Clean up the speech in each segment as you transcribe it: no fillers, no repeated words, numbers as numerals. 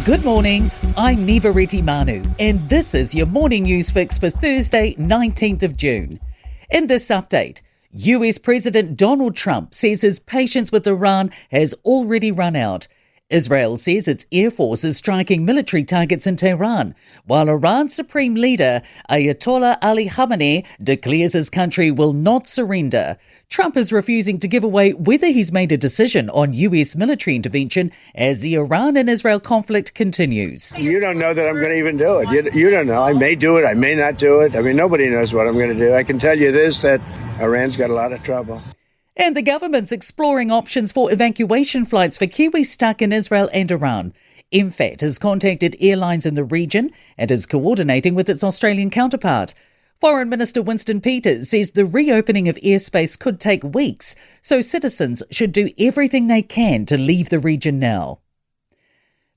Good morning, I'm Nivareti Manu, and this is your morning news fix for Thursday, 19th of June. In this update, US President Donald Trump says his patience with Iran has already run out. Israel says its air force is striking military targets in Tehran, while Iran's supreme leader, Ayatollah Ali Khamenei, declares his country will not surrender. Trump is refusing to give away whether he's made a decision on US military intervention as the Iran and Israel conflict continues. You don't know that I'm going to even do it. You don't know. I may do it. I may not do it. I mean, nobody knows what I'm going to do. I can tell you this, that Iran's got a lot of trouble. And the government's exploring options for evacuation flights for Kiwis stuck in Israel and Iran. MFAT has contacted airlines in the region and is coordinating with its Australian counterpart. Foreign Minister Winston Peters says the reopening of airspace could take weeks, so citizens should do everything they can to leave the region now.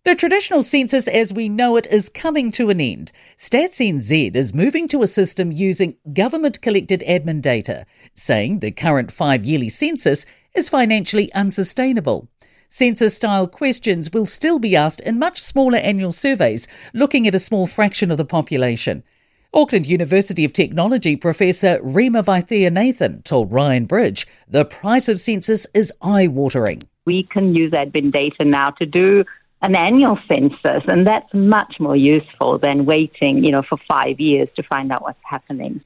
The traditional census as we know it is coming to an end. Stats NZ is moving to a system using government-collected admin data, saying the current 5-yearly census is financially unsustainable. Census-style questions will still be asked in much smaller annual surveys, looking at a small fraction of the population. Auckland University of Technology Professor Rima Vaithia-Nathan told Ryan Bridge the price of census is eye-watering. We can use admin data now to do an annual census, and that's much more useful than waiting, for 5 years to find out what's happening.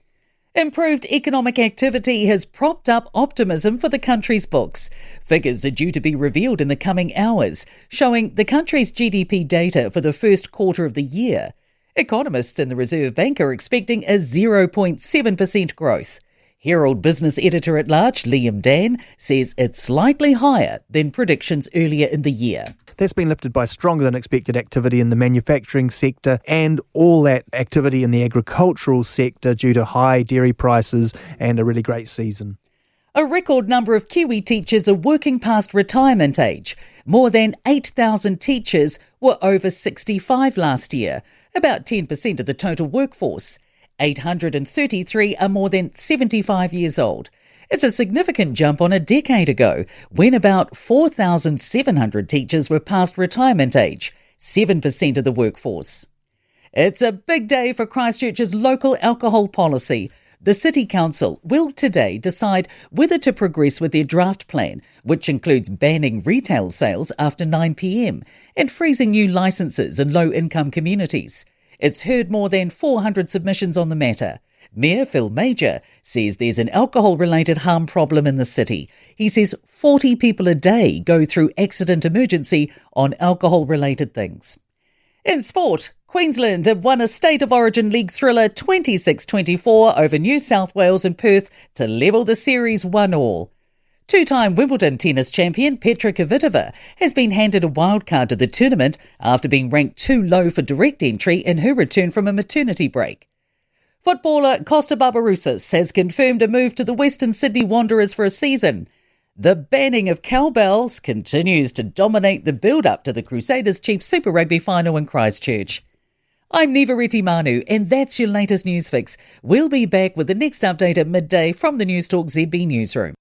Improved economic activity has propped up optimism for the country's books. Figures are due to be revealed in the coming hours, showing the country's GDP data for the first quarter of the year. Economists in the Reserve Bank are expecting a 0.7% growth. Herald business editor-at-large Liam Dan says it's slightly higher than predictions earlier in the year. That's been lifted by stronger than expected activity in the manufacturing sector and all that activity in the agricultural sector due to high dairy prices and a really great season. A record number of Kiwi teachers are working past retirement age. More than 8,000 teachers were over 65 last year, about 10% of the total workforce. 833 are more than 75 years old. It's a significant jump on a decade ago, when about 4,700 teachers were past retirement age, 7% of the workforce. It's a big day for Christchurch's local alcohol policy. The City Council will today decide whether to progress with their draft plan, which includes banning retail sales after 9 p.m. and freezing new licences in low-income communities. It's heard more than 400 submissions on the matter. Mayor Phil Major says there's an alcohol-related harm problem in the city. He says 40 people a day go through accident emergency on alcohol-related things. In sport, Queensland have won a State of Origin League thriller 26-24 over New South Wales and Perth to level the series 1-1. Two-time Wimbledon tennis champion Petra Kvitova has been handed a wildcard to the tournament after being ranked too low for direct entry in her return from a maternity break. Footballer Costa Barbarouses has confirmed a move to the Western Sydney Wanderers for a season. The banning of cowbells continues to dominate the build-up to the Crusaders' Chiefs Super Rugby final in Christchurch. I'm Nivareti Manu, and that's your latest news fix. We'll be back with the next update at midday from the Newstalk ZB newsroom.